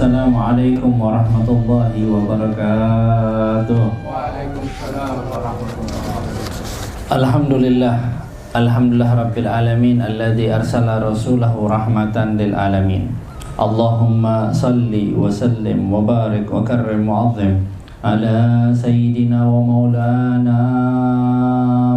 Assalamualaikum warahmatullahi wabarakatuh. Waalaikumsalam warahmatullahi wabarakatuh. Alhamdulillah rabbil alamin alladzi arsala rasulahu rahmatan lil alamin. Allahumma salli wa sallim wa barik wa karrim mu'azzim ala sayyidina wa maulana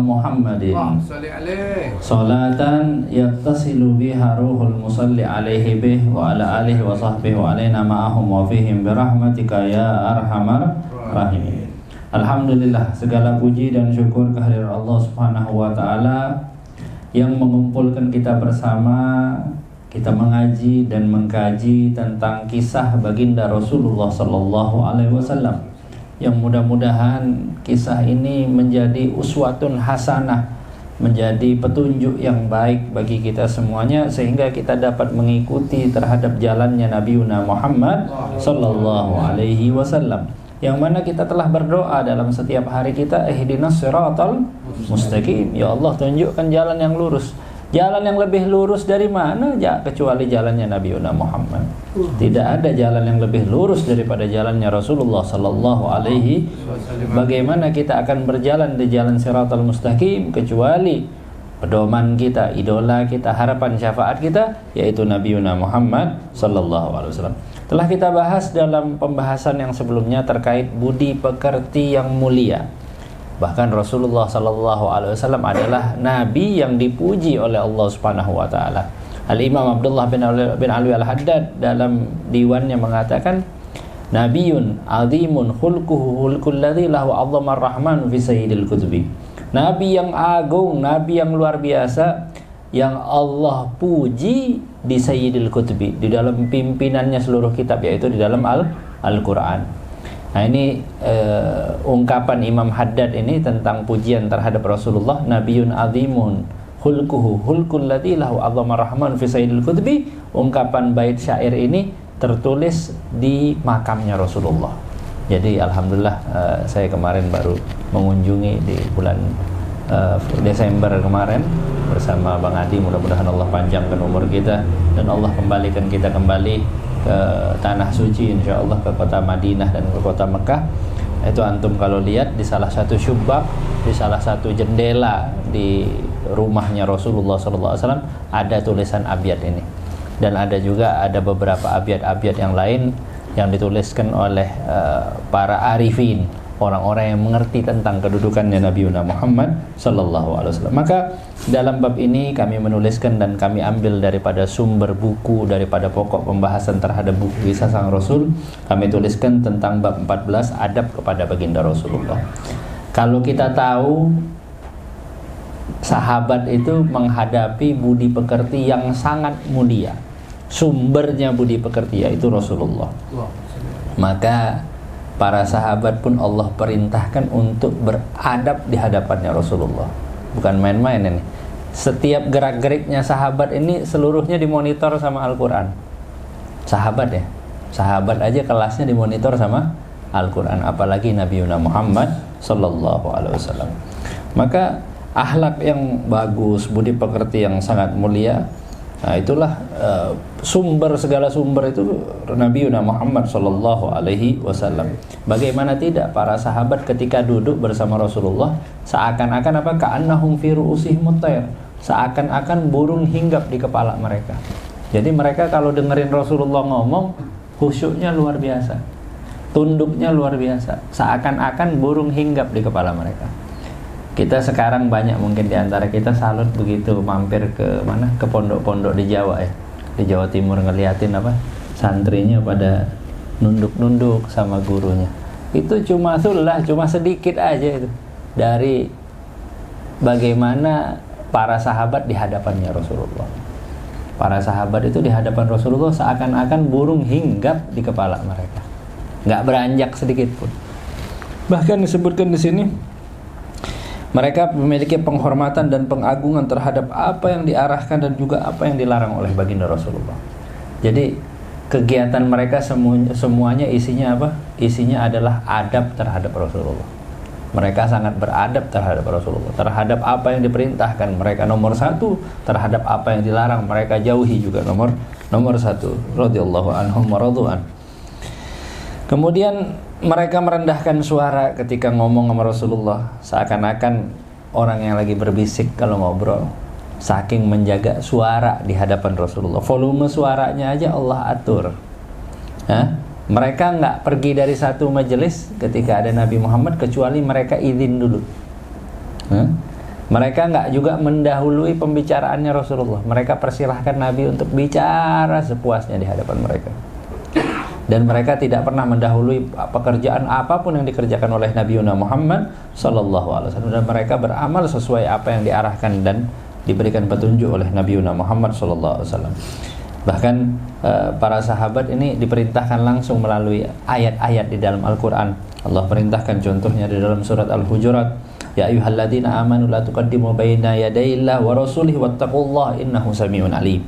Muhammadin Salli alaihi salatan yattasilu biha ruhul musalli alaihi bih wa ala alihi wa sahbihi wa alaina ma'ahum wa fihim birahmatika ya arhamar rahimin. Alhamdulillah, segala puji dan syukur kehadirat Allah Subhanahu wa taala yang mengumpulkan kita bersama, kita mengaji dan mengkaji tentang kisah baginda Rasulullah sallallahu alaihi wasallam. Yang mudah-mudahan kisah ini menjadi uswatun hasanah, menjadi petunjuk yang baik bagi kita semuanya, sehingga kita dapat mengikuti terhadap jalannya Nabi Muhammad sallallahu alaihi wasallam, yang mana kita telah berdoa dalam setiap hari kita, ihdinas siratal mustaqim, ya Allah tunjukkan jalan yang lurus. Jalan yang lebih lurus dari mana? Ya, kecuali jalannya Nabi Muhammad. Tidak ada jalan yang lebih lurus daripada jalannya Rasulullah sallallahu alaihi. Bagaimana kita akan berjalan di jalan siratal mustaqim kecuali pedoman kita, idola kita, harapan syafaat kita, yaitu Nabi Muhammad sallallahu alaihi wasallam. Telah kita bahas dalam pembahasan yang sebelumnya terkait budi pekerti yang mulia. Bahkan Rasulullah sallallahu alaihi wasallam adalah nabi yang dipuji oleh Allah Subhanahu wa taala. Al-Imam Abdullah bin Alwi Al-Haddad dalam diwannya mengatakan, Nabiyun azimun khulquhu khulqul ladzi lahu 'azzama ar-rahman fi sayyidil kutubi. Nabi yang agung, nabi yang luar biasa yang Allah puji di sayyidil kutubi, di dalam pimpinannya seluruh kitab, yaitu di dalam Al-Qur'an. Nah, ini ungkapan Imam Haddad ini tentang pujian terhadap Rasulullah, Nabiyun azimun khulquhu khulqul ladzi lahu 'azzama ar-rahman fi sayyidil kutubi. Ungkapan bait syair ini tertulis di makamnya Rasulullah. Jadi alhamdulillah, saya kemarin baru mengunjungi di bulan Desember kemarin bersama Bang Adi. Mudah-mudahan Allah panjangkan umur kita dan Allah kembalikan kita kembali ke tanah suci, insyaallah ke kota Madinah dan ke kota Mekah. Itu antum kalau lihat di salah satu syubbak, di salah satu jendela di rumahnya Rasulullah SAW ada tulisan abyad ini. Dan ada beberapa abyad-abyad yang lain yang dituliskan oleh para arifin, orang-orang yang mengerti tentang kedudukannya Nabi Muhammad sallallahu alaihi wasallam. Maka dalam bab ini kami menuliskan dan kami ambil daripada sumber buku, daripada pokok pembahasan terhadap buku Kisah Sang Rasul. Kami tuliskan tentang bab 14, adab kepada baginda Rasulullah. Kalau kita tahu sahabat itu menghadapi budi pekerti yang sangat mulia, sumbernya budi pekerti yaitu Rasulullah, maka para sahabat pun Allah perintahkan untuk beradab di hadapannya Rasulullah. Bukan main-main ini. Setiap gerak-geriknya sahabat ini seluruhnya dimonitor sama Al-Quran. Sahabat ya, sahabat aja kelasnya dimonitor sama Al-Quran, apalagi Nabi Muhammad sallallahu alaihi wasallam. Maka akhlak yang bagus, budi pekerti yang sangat mulia, nah itulah segala sumber itu Nabi Muhammad sallallahu alaihi wasallam. Bagaimana tidak para sahabat ketika duduk bersama Rasulullah seakan-akan apa? Ka'annahum fi ru'usihim at-tayr. Seakan-akan burung hinggap di kepala mereka. Jadi mereka kalau dengerin Rasulullah ngomong, khusyuknya luar biasa. Tunduknya luar biasa. Seakan-akan burung hinggap di kepala mereka. Kita sekarang banyak mungkin di antara kita salut begitu mampir ke mana? Ke pondok-pondok di Jawa ya. Di Jawa Timur ngeliatin apa? Santrinya pada nunduk-nunduk sama gurunya. Itu cuma sedikit aja itu dari bagaimana para sahabat di hadapannya Rasulullah. Para sahabat itu di hadapan Rasulullah seakan-akan burung hinggap di kepala mereka. Enggak beranjak sedikit pun. Bahkan disebutkan di sini mereka memiliki penghormatan dan pengagungan terhadap apa yang diarahkan dan juga apa yang dilarang oleh baginda Rasulullah. Jadi kegiatan mereka semuanya isinya apa? Isinya adalah adab terhadap Rasulullah. Mereka sangat beradab terhadap Rasulullah. Terhadap apa yang diperintahkan mereka nomor satu, terhadap apa yang dilarang mereka jauhi juga nomor satu. Radhiyallahu anhum wa radhu'an. Kemudian mereka merendahkan suara ketika ngomong sama Rasulullah, seakan-akan orang yang lagi berbisik kalau ngobrol. Saking menjaga suara di hadapan Rasulullah, volume suaranya aja Allah atur. Mereka nggak pergi dari satu majelis ketika ada Nabi Muhammad kecuali mereka izin dulu. Mereka nggak juga mendahului pembicaraannya Rasulullah. Mereka persilahkan Nabi untuk bicara sepuasnya di hadapan mereka. Dan mereka tidak pernah mendahului pekerjaan apapun yang dikerjakan oleh Nabi Muhammad SAW. Dan mereka beramal sesuai apa yang diarahkan dan diberikan petunjuk oleh Nabi Muhammad SAW. Bahkan para sahabat ini diperintahkan langsung melalui ayat-ayat di dalam Al-Quran. Allah perintahkan contohnya di dalam surat Al-Hujurat, ya ayyuhalladzina amanu la tuqaddimu baina yadayillahi wa rasulihi wattaqullaha innahu samiun alim.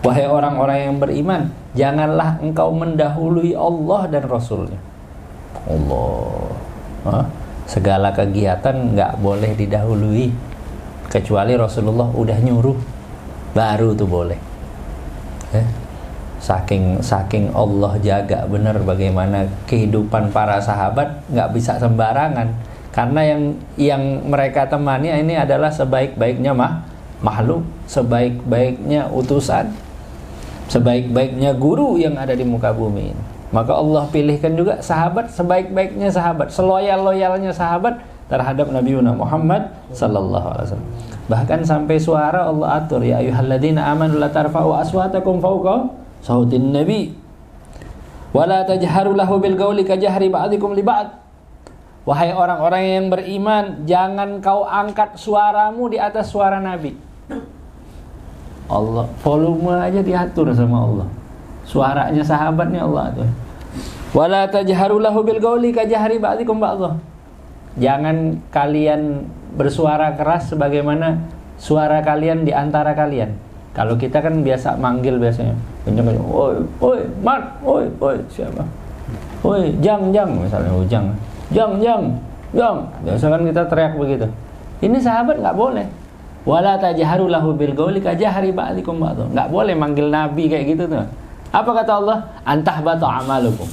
Wahai orang-orang yang beriman, janganlah engkau mendahului Allah dan Rasulnya. Allah, segala kegiatan nggak boleh didahului kecuali Rasulullah udah nyuruh, baru tuh boleh. Saking Allah jaga benar bagaimana kehidupan para sahabat, nggak bisa sembarangan. Karena yang mereka temani ini adalah sebaik-baiknya makhluk, sebaik-baiknya utusan, sebaik-baiknya guru yang ada di muka bumi ini. Maka Allah pilihkan juga sahabat sebaik-baiknya sahabat, seloyal-loyalnya sahabat terhadap Nabi Muhammad sallallahu alaihi wasallam. Bahkan sampai suara Allah atur, ya ayyuhalladzina amanu la tarfa'u aswatakum fawqa sautin nabi wa la tajharu lahu bil qawli kajahri ba'dikum li ba'd. Wahai orang-orang yang beriman, jangan kau angkat suaramu di atas suara Nabi. Allah, volume aja diatur sama Allah. Suaranya sahabatnya Allah atur. Wala tajharu lahu bil qawli kajahri ba'dikum ba'dha. Jangan kalian bersuara keras sebagaimana suara kalian di antara kalian. Kalau kita kan biasa manggil biasanya. Oi, Mat, oi, siapa? Oi, Jang, misalnya Ujang. Jang. Biasa kan kita teriak begitu. Ini sahabat nggak boleh. Wala tajharu lahu bil qawli kajahri ba'dikum ba'dha. Nggak boleh manggil Nabi kayak gitu tuh. Apa kata Allah? Antahbata amalukum.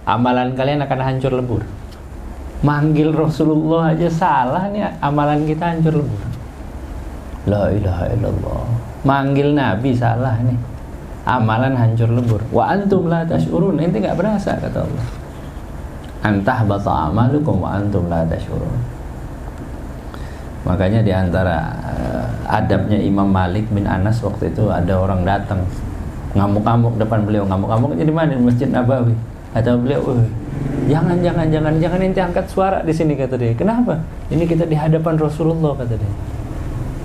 Amalan kalian akan hancur lebur. Manggil Rasulullah aja salah nih, amalan kita hancur lebur. La ilaha illallah. Manggil Nabi salah nih, amalan hancur lebur. Wa antum la tash'urun. Ente nggak berasa kata Allah. Antahbata amalukum wa antum la tash'urun. Makanya di antara adabnya Imam Malik bin Anas waktu itu ada orang datang ngamuk-ngamuk depan beliau. Ngamuk-ngamuk jadi mana di Masjid Nabawi. Kata beliau, jangan ente angkat suara di sini kata dia. Kenapa? Ini kita di hadapan Rasulullah kata dia.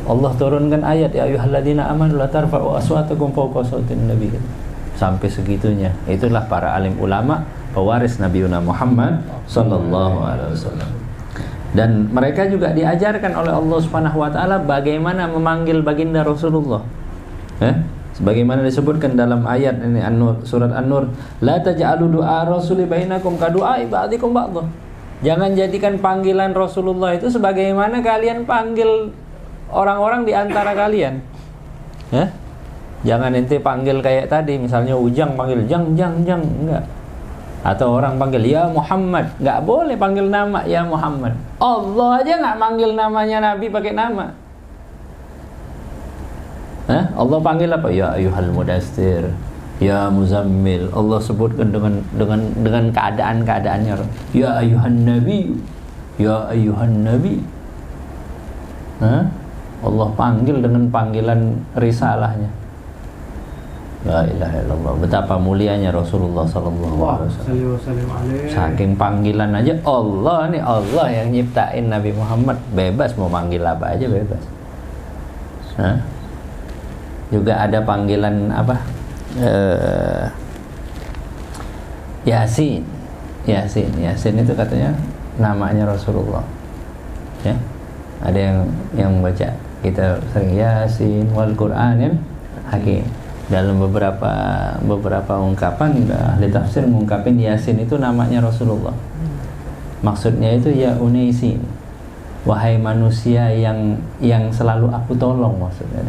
Allah turunkan ayat, ya ayyuhalladzina amanu la tarfa'u aswatakum fawqa sautin nabi. Sampai segitunya. Itulah para alim ulama pewaris Nabi Muhammad sallallahu alaihi wasallam. Dan mereka juga diajarkan oleh Allah Subhanahu wa taala bagaimana memanggil baginda Rasulullah. Sebagaimana disebutkan dalam ayat ini An-Nur, surat An-Nur, la taj'alu du'a rasuli bainakum ka du'ai ba'dikum ba'dha. Jangan jadikan panggilan Rasulullah itu sebagaimana kalian panggil orang-orang di antara kalian. Jangan ente panggil kayak tadi, misalnya Ujang panggil Jang, enggak. Atau orang panggil ya Muhammad, enggak boleh panggil nama ya Muhammad. Allah aja enggak manggil namanya Nabi pakai nama. Allah panggil apa? Ya ayyuhal mudassir, ya muzammil. Allah sebutkan dengan keadaan-keadaannya. Ya ayyuhan nabi, ya ayyuhan nabi. Allah panggil dengan panggilan risalahnya. La ilaha illallah. Betapa mulianya Rasulullah sallallahu alaihi wasallam. Saking panggilan aja Allah nih, Allah yang nyiptain Nabi Muhammad, bebas mau manggil apa aja bebas. Juga ada panggilan apa? Yasin itu katanya namanya Rasulullah. Ya, ada yang baca kita sering Yasin wal Qur'anil Hakim. Dalam beberapa ungkapan ahli tafsir mengungkapin Yasin itu namanya Rasulullah. Maksudnya itu ya Unaisin, wahai manusia yang selalu aku tolong, maksudnya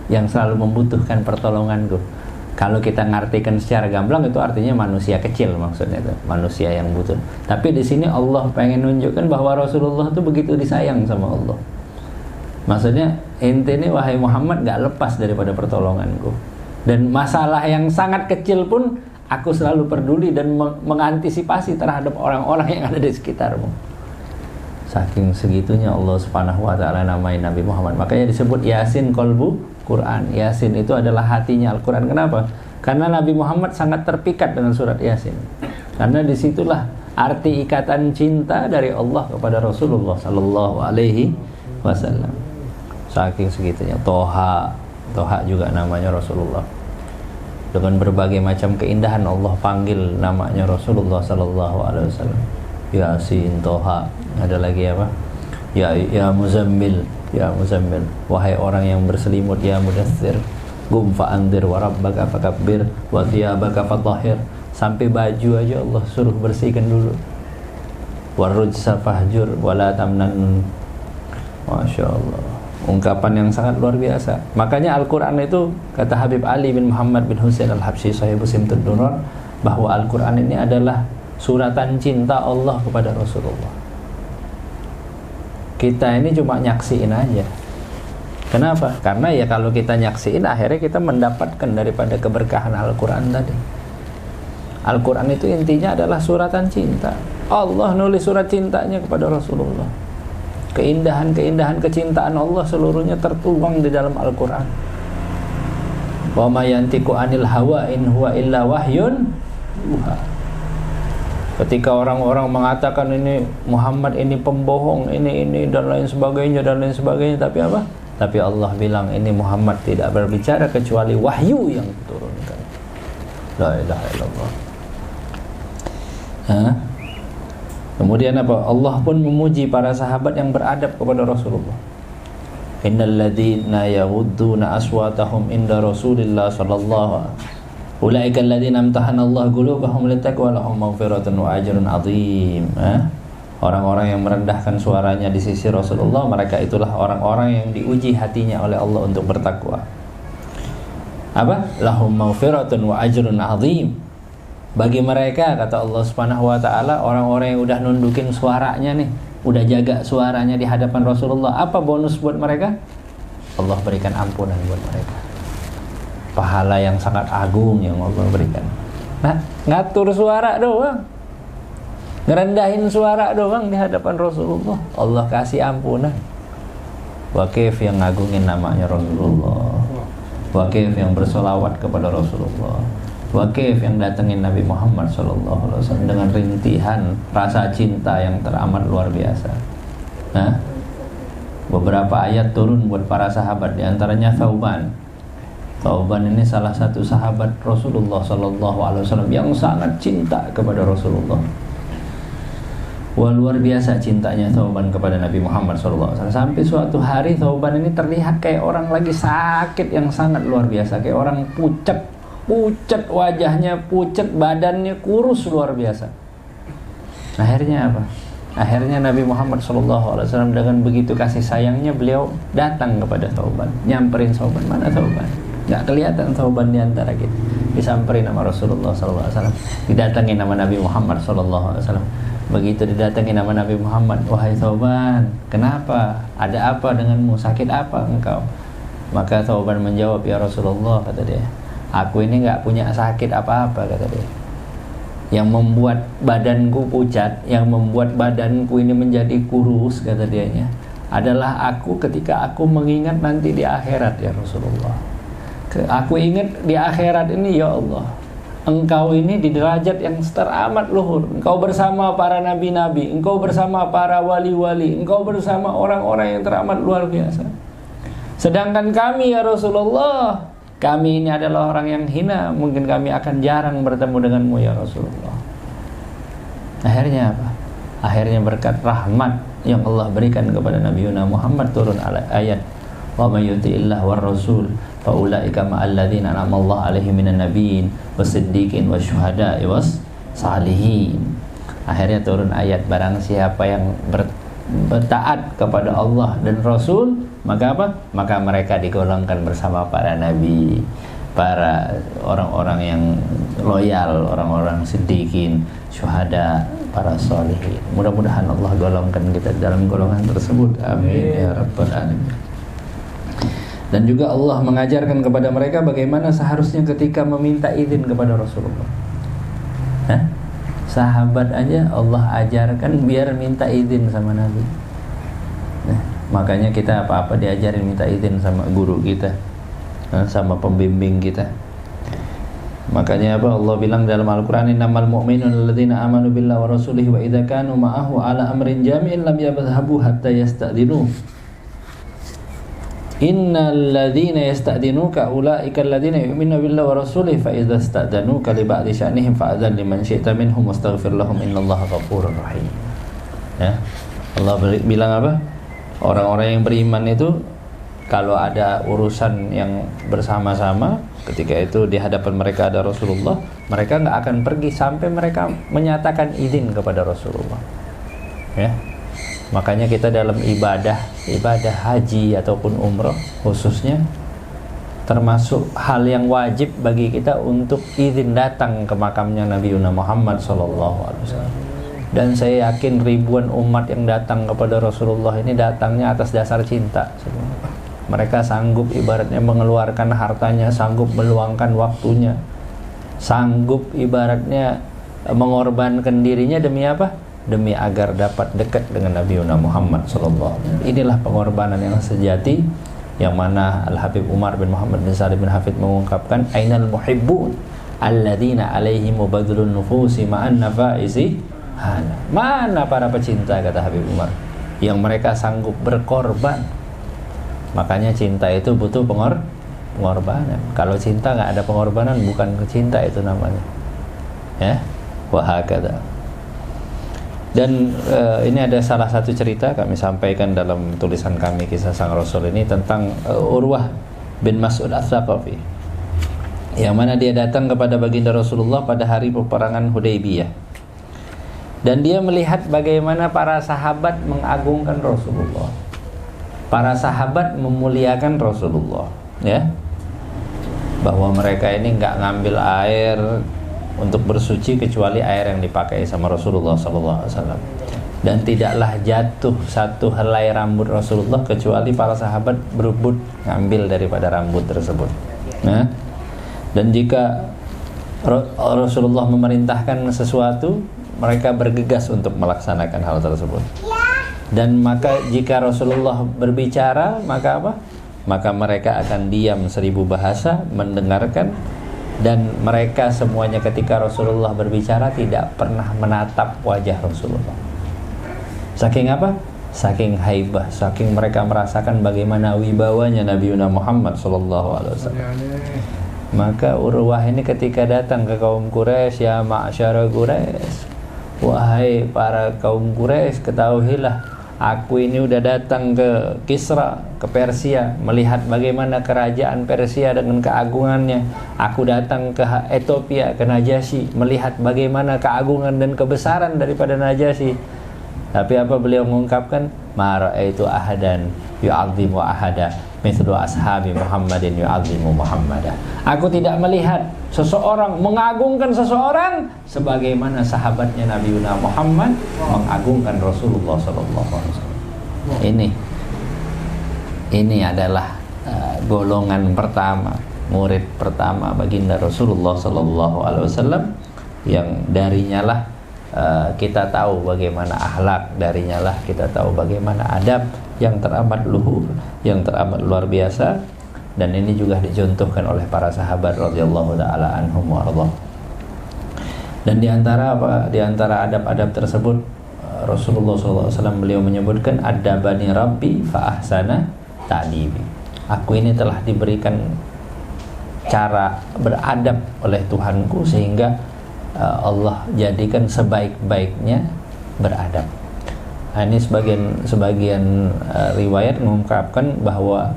yang selalu membutuhkan pertolonganku. Kalau kita ngartikan secara gamblang itu artinya manusia kecil maksudnya itu, manusia yang butuh. Tapi di sini Allah pengen nunjukkan bahwa Rasulullah itu begitu disayang sama Allah. Maksudnya ente ini wahai Muhammad gak lepas daripada pertolonganku. Dan masalah yang sangat kecil pun aku selalu peduli dan mengantisipasi terhadap orang-orang yang ada di sekitarmu. Saking segitunya Allah Subhanahu wa taala namain Nabi Muhammad. Makanya disebut Yasin qalbu Quran. Yasin itu adalah hatinya Al-Quran. Kenapa? Karena Nabi Muhammad sangat terpikat dengan surat Yasin. Karena disitulah arti ikatan cinta dari Allah kepada Rasulullah Sallallahu Alaihi Wasallam. Saking segitunya. Toha juga namanya Rasulullah. Dengan berbagai macam keindahan Allah panggil namanya Rasulullah Sallallahu Alaihi Wasallam. Yasin, Toha. Ada lagi apa? Ya Muzammil, ya Muzammil, wahai orang yang berselimut, ya Mudaththir, qum fa'anzir wa rabbaka fakabbir wa thiyabaka fatahhir. Sampai baju aja Allah suruh bersihkan dulu. Warujsa fahjur wala tamnun. Masya Allah, ungkapan yang sangat luar biasa. Makanya Al-Quran itu, kata Habib Ali bin Muhammad bin Husain Al-Habsyi sahibu Simtud Durar, bahwa Al-Quran ini adalah suratan cinta Allah kepada Rasulullah. Kita ini cuma nyaksiin aja. Kenapa? Karena ya kalau kita nyaksiin, akhirnya kita mendapatkan daripada keberkahan Al-Quran tadi. Al-Quran itu intinya adalah suratan cinta. Allah nulis surat cintanya kepada Rasulullah. Keindahan-keindahan kecintaan Allah seluruhnya tertuang di dalam Al-Quran. Wa ma yantiqu anil hawa in huwa illa wahyun yuha. Ketika orang-orang mengatakan ini Muhammad ini pembohong, ini dan lain sebagainya, tapi apa? Tapi Allah bilang ini Muhammad tidak berbicara kecuali wahyu yang diturunkan. La ilaha illallah. Kemudian apa? Allah pun memuji para sahabat yang beradab kepada Rasulullah. Innal ladzina yaghudduna aswatahum inda Rasulillah sallallahu alaihi wasallam ulaika alladzina amtahana Allah qulubahum littaqwa lahum maghfiratun wa ajrun 'adzim. Orang-orang yang merendahkan suaranya di sisi Rasulullah, mereka itulah orang-orang yang diuji hatinya oleh Allah untuk bertakwa. Apa? Lahum maghfiratun wa ajrun 'adzim. Bagi mereka, kata Allah Subhanahu wa taala, orang-orang yang udah nundukin suaranya nih, udah jaga suaranya di hadapan Rasulullah, apa bonus buat mereka? Allah berikan ampunan buat mereka. Pahala yang sangat agung yang Allah berikan. Nah, ngatur suara doang, ngerendahin suara doang di hadapan Rasulullah, Allah kasih ampunan. Wakif yang ngagungin namanya Rasulullah, wakif yang bersolawat kepada Rasulullah, wakif yang datengin Nabi Muhammad SAW dengan rintihan rasa cinta yang teramat luar biasa. Nah, beberapa ayat turun buat para sahabat, diantaranya Thauban ini salah satu sahabat Rasulullah SAW yang sangat cinta kepada Rasulullah. Wah, luar biasa cintanya Thauban kepada Nabi Muhammad SAW. Sampai suatu hari Thauban ini terlihat kayak orang lagi sakit yang sangat luar biasa, kayak orang pucat wajahnya, pucat badannya, kurus luar biasa. Akhirnya apa? Akhirnya Nabi Muhammad SAW dengan begitu kasih sayangnya beliau datang kepada Thauban, nyamperin Thauban. Mana Thauban? Gak kelihatan Thauban di antara kita. Disamperin nama Rasulullah SAW, didatangin nama Nabi Muhammad SAW. Begitu didatangi nama Nabi Muhammad, wahai Thauban, kenapa? Ada apa denganmu? Sakit apa engkau? Maka Thauban menjawab, ya Rasulullah, kata dia, aku ini gak punya sakit apa-apa, kata dia. Yang membuat badanku pucat, yang membuat badanku ini menjadi kurus, kata dianya, adalah aku ketika aku mengingat nanti di akhirat, ya Rasulullah. Aku ingat di akhirat ini, ya Allah, Engkau ini di derajat yang teramat luhur. Engkau bersama para nabi-nabi, Engkau bersama para wali-wali, Engkau bersama orang-orang yang teramat luar biasa. Sedangkan kami, ya Rasulullah, kami ini adalah orang yang hina. Mungkin kami akan jarang bertemu denganmu, ya Rasulullah. Akhirnya apa? Akhirnya berkat rahmat yang Allah berikan kepada Nabi Muhammad turun ayat, wa may yuti'illah war rasul fa ulaika ma'al ladzina an'ama Allah 'alaihim minan nabiyyin wasiddiqin wasyuhada'i was salihin. Akhirnya turun ayat, barang siapa yang bertaat kepada Allah dan Rasul, maka apa? Maka mereka digolongkan bersama para nabi, para orang-orang yang loyal, orang-orang siddiqin, syuhada, para sholihin. Mudah-mudahan Allah golongkan kita dalam golongan tersebut. Amin ya rabbal alamin. Dan juga Allah mengajarkan kepada mereka bagaimana seharusnya ketika meminta izin kepada Rasulullah. Sahabat aja Allah ajarkan biar minta izin sama Nabi. Makanya kita apa-apa diajarin minta izin sama guru kita, sama pembimbing kita. Makanya apa Allah bilang dalam Al-Qur'an, innamal mu'minuna alladzina amanu billahi wa rasulihi wa idza kanu ma'ahu ala amrin jami'in lam yadhhabu hatta yasta'dinu. Innal ladzina yasta'dinuka ulaika alladzina yu'minuna billahi wa rasulihi fa idza ista'danuka li ba'di sya'nihim fa'adzan liman syi'ta minhum wastaghfir lahum innallaha ghafurur rahim. Ya. Allah bilang apa? Orang-orang yang beriman itu kalau ada urusan yang bersama-sama, ketika itu di hadapan mereka ada Rasulullah, mereka nggak akan pergi sampai mereka menyatakan izin kepada Rasulullah. Ya. Makanya kita dalam ibadah haji ataupun umroh khususnya, termasuk hal yang wajib bagi kita untuk izin datang ke makamnya Nabi Muhammad SAW. Dan saya yakin ribuan umat yang datang kepada Rasulullah ini datangnya atas dasar cinta. Mereka sanggup ibaratnya mengeluarkan hartanya, sanggup meluangkan waktunya, sanggup ibaratnya mengorbankan dirinya demi apa? Demi agar dapat dekat dengan Nabi Muhammad SAW. Inilah pengorbanan yang sejati, yang mana Al-Habib Umar bin Muhammad bin Salim bin Hafid mengungkapkan, ainal muhibbun alladzina alaihim badlun nufusi ma'an nafaisi. Mana para pecinta, kata Habib Umar, yang mereka sanggup berkorban. Makanya cinta itu butuh pengorbanan. Kalau cinta nggak ada pengorbanan, bukan cinta itu namanya. Ya, wahakadha. Dan ini ada salah satu cerita kami sampaikan dalam tulisan kami Kisah Sang Rasul ini tentang Urwah bin Mas'ud Ats-Tsaqafi, yang mana dia datang kepada baginda Rasulullah pada hari peperangan Hudaybiyah, dan dia melihat bagaimana para sahabat mengagungkan Rasulullah, para sahabat memuliakan Rasulullah, ya, bahwa mereka ini nggak ngambil air untuk bersuci kecuali air yang dipakai sama Rasulullah SAW, dan tidaklah jatuh satu helai rambut Rasulullah kecuali para sahabat berebut ngambil daripada rambut tersebut. Nah, dan jika Rasulullah memerintahkan sesuatu, mereka bergegas untuk melaksanakan hal tersebut. Dan maka jika Rasulullah berbicara, maka apa? Maka mereka akan diam 1000 bahasa mendengarkan. Dan mereka semuanya ketika Rasulullah berbicara tidak pernah menatap wajah Rasulullah. Saking apa? Saking haibah, saking mereka merasakan bagaimana wibawanya Nabi Muhammad SAW. Maka Urwah ini ketika datang ke kaum Quraisy, ya ma'syara Quraisy, wahai para kaum Quraisy, ketahuilah aku ini udah datang ke Kisra, ke Persia, melihat bagaimana kerajaan Persia dengan keagungannya. Aku datang ke Ethiopia, ke Najasyi, melihat bagaimana keagungan dan kebesaran daripada Najasyi. Tapi apa beliau mengungkapkan? Ma ra'aitu ahadan yu'azzimu ahada mithlu ashabi Muhammadin yu'azzimu Muhammadah. Aku tidak melihat seseorang mengagungkan seseorang sebagaimana sahabatnya Nabi Muhammad mengagungkan Rasulullah SAW. Ini adalah golongan pertama, murid pertama baginda Rasulullah SAW, yang darinya lah kita tahu bagaimana akhlak, darinya lah kita tahu bagaimana adab yang teramat luhur, yang teramat luar biasa. Dan ini juga dicontohkan oleh para sahabat radhiyallahu taala anhum wa radha. Dan di antara adab-adab tersebut, Rasulullah SAW beliau menyebutkan, adabani rabbi fa ahsana ta'dibi. Aku ini telah diberikan cara beradab oleh Tuhanku sehingga Allah jadikan sebaik-baiknya beradab. Nah, ini sebagian riwayat mengungkapkan bahwa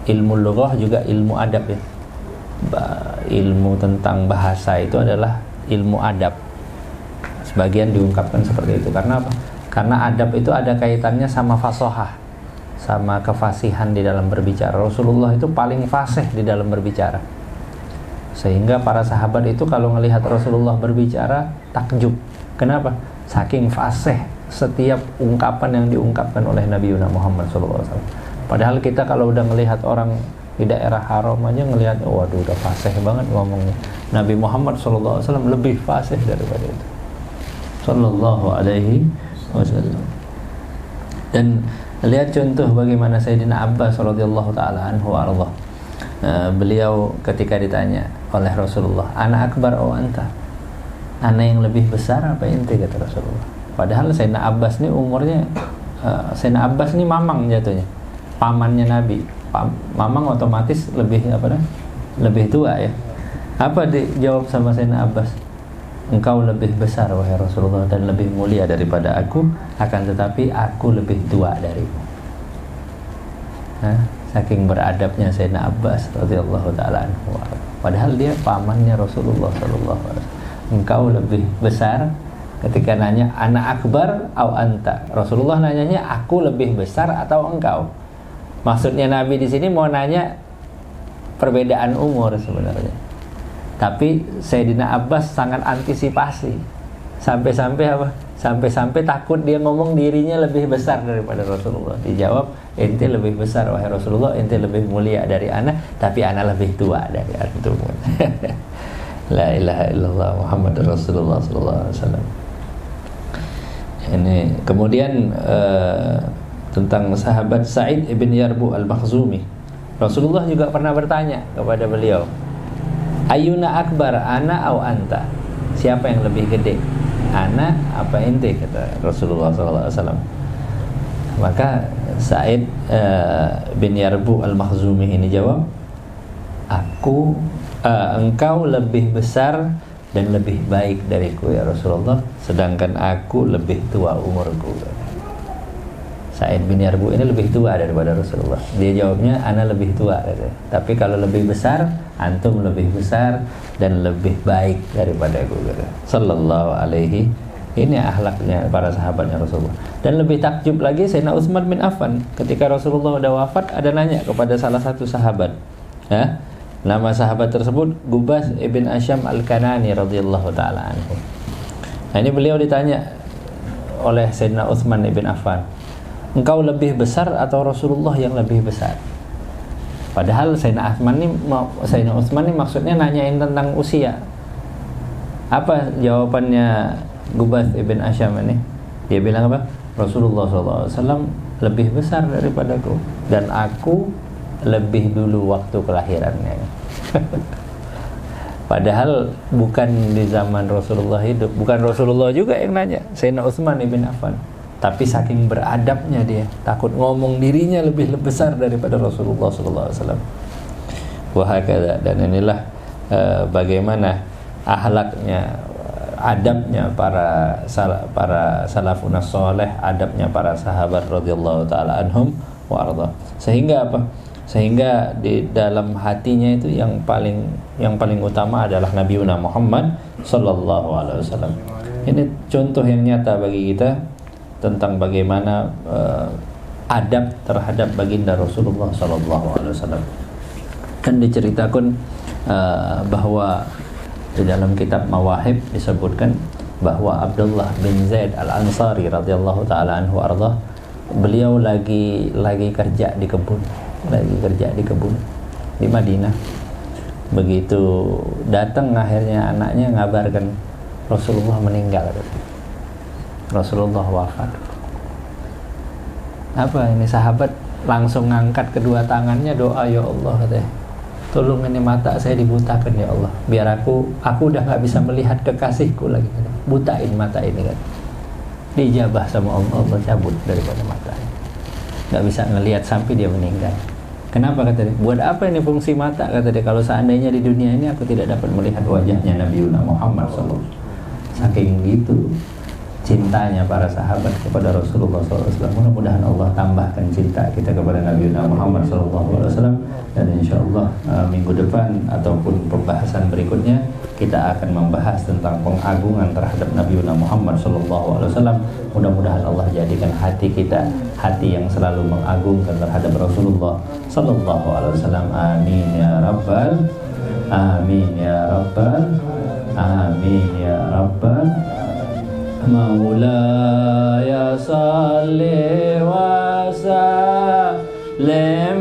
ilmu lughah juga ilmu adab, ya. Ilmu tentang bahasa itu adalah ilmu adab. Sebagian diungkapkan seperti itu. Karena apa? Karena adab itu ada kaitannya sama fasahah, sama kefasihan di dalam berbicara. Rasulullah itu paling fasih di dalam berbicara. Sehingga para sahabat itu kalau melihat Rasulullah berbicara takjub. Kenapa? Saking fasih setiap ungkapan yang diungkapkan oleh Nabi Muhammad SAW. Padahal kita kalau udah melihat orang di daerah haram aja ngelihat, waduh udah fasih banget ngomongnya. Nabi Muhammad SAW lebih fasih daripada itu. Sallallahu alaihi wasallam. Dan lihat contoh bagaimana Sayyidina Abbas radhiyallahu taala anhu arda. Beliau ketika ditanya oleh Rasulullah, "Ana akbar aw anta?" Ana yang lebih besar apa ente, kata Rasulullah. Padahal Sayyidina Abbas ini umurnya Sayyidina Abbas ini mamang jatuhnya. Pamannya Nabi. Mamang otomatis lebih lebih tua ya. Apa dijawab sama Sayyidina Abbas? "Engkau lebih besar wahai Rasulullah dan lebih mulia daripada aku, akan tetapi aku lebih tua darimu." Saking beradabnya Sayyidina Abbas radhiyallahu taala anhu. Padahal dia pamannya Rasulullah sallallahu alaihi wasallam. Engkau lebih besar. Ketika nanya ana akbar au anta, Rasulullah nanyanya aku lebih besar atau engkau. Maksudnya Nabi di sini mau nanya perbedaan umur sebenarnya. Tapi Sayyidina Abbas sangat antisipasi. Sampai-sampai apa? Sampai-sampai takut dia ngomong dirinya lebih besar daripada Rasulullah. Dijawab, ente lebih besar wahai Rasulullah, ente lebih mulia dari ana, tapi ana lebih tua dari antum. La ilaha illallah Muhammadur Rasulullah sallallahu alaihi wasallam. Ini kemudian tentang sahabat Sa'id ibn Yarbu al-Makhzumi. Rasulullah juga pernah bertanya kepada beliau, "Ayyuna akbar, ana au anta?" Siapa yang lebih gede? Ana apa ente, kata Rasulullah SAW. Maka Sa'id bin Yarbu al-Makhzumi ini jawab, engkau lebih besar dan lebih baik dariku ya Rasulullah, sedangkan aku lebih tua umurku. Sa'id bin Yarbu ini lebih tua daripada Rasulullah. Dia jawabnya, ana lebih tua, tapi kalau lebih besar, antum lebih besar dan lebih baik daripada aku. Sallallahu alaihi. Ini akhlaknya para sahabatnya Rasulullah. Dan lebih takjub lagi Sayyidina Utsman bin Affan. Ketika Rasulullah udah wafat, ada nanya kepada salah satu sahabat. Nama sahabat tersebut Gubas ibn Asyam al-Kanani radhiyallahu ta'ala anhu. Nah, ini beliau ditanya oleh Sayyidina Utsman ibn Affan, engkau lebih besar atau Rasulullah yang lebih besar? Padahal Sayyidina Utsman ini maksudnya nanyain tentang usia. Apa jawabannya Gubas ibn Asyam ini? Dia bilang apa? Rasulullah SAW lebih besar daripadaku dan aku lebih dulu waktu kelahirannya. Padahal bukan di zaman Rasulullah hidup, bukan Rasulullah juga yang nanya, Sayyidina Utsman ibn Affan. Tapi saking beradabnya dia, takut ngomong dirinya lebih besar daripada Rasulullah SAW. Wahakala. Dan inilah bagaimana akhlaknya, adabnya para salafun saleh, adabnya para sahabat radhiyallahu taala anhum wa arda. Sehingga apa? Sehingga di dalam hatinya itu yang paling utama adalah Nabi Muhammad sallallahu alaihi wasallam. Ini contoh yang nyata bagi kita tentang bagaimana adab terhadap baginda Rasulullah sallallahu alaihi wasallam. Dan diceritakan bahwa di dalam kitab Mawahib disebutkan bahwa Abdullah bin Zaid al-Ansari radhiyallahu taala anhu arda, beliau lagi kerja di kebun, di Madinah. Begitu datang akhirnya anaknya ngabarkan Rasulullah meninggal, Rasulullah wafat. Apa ini, sahabat langsung ngangkat kedua tangannya, doa, ya Allah katanya, tolong ini mata saya dibutakan ya Allah, biar aku udah nggak bisa melihat kekasihku lagi, butain mata ini kan. Dijabah sama Allah, Allah cabut daripada matanya, nggak bisa ngelihat sampai dia meninggal. Kenapa, kata dia? Buat apa ini fungsi mata, kata dia, kalau seandainya di dunia ini aku tidak dapat melihat wajahnya Nabi Muhammad SAW. Saking gitu cintanya para sahabat kepada Rasulullah SAW. Mudah-mudahan Allah tambahkan cinta kita kepada Nabi Muhammad SAW. Dan insyaAllah minggu depan ataupun pembahasan berikutnya kita akan membahas tentang pengagungan terhadap Nabi Muhammad SAW. Mudah-mudahan Allah jadikan hati kita hati yang selalu mengagungkan terhadap Rasulullah SAW. Amin ya rabbal Amin ya rabbal amin ya rabbal Maulaya salli wa sallim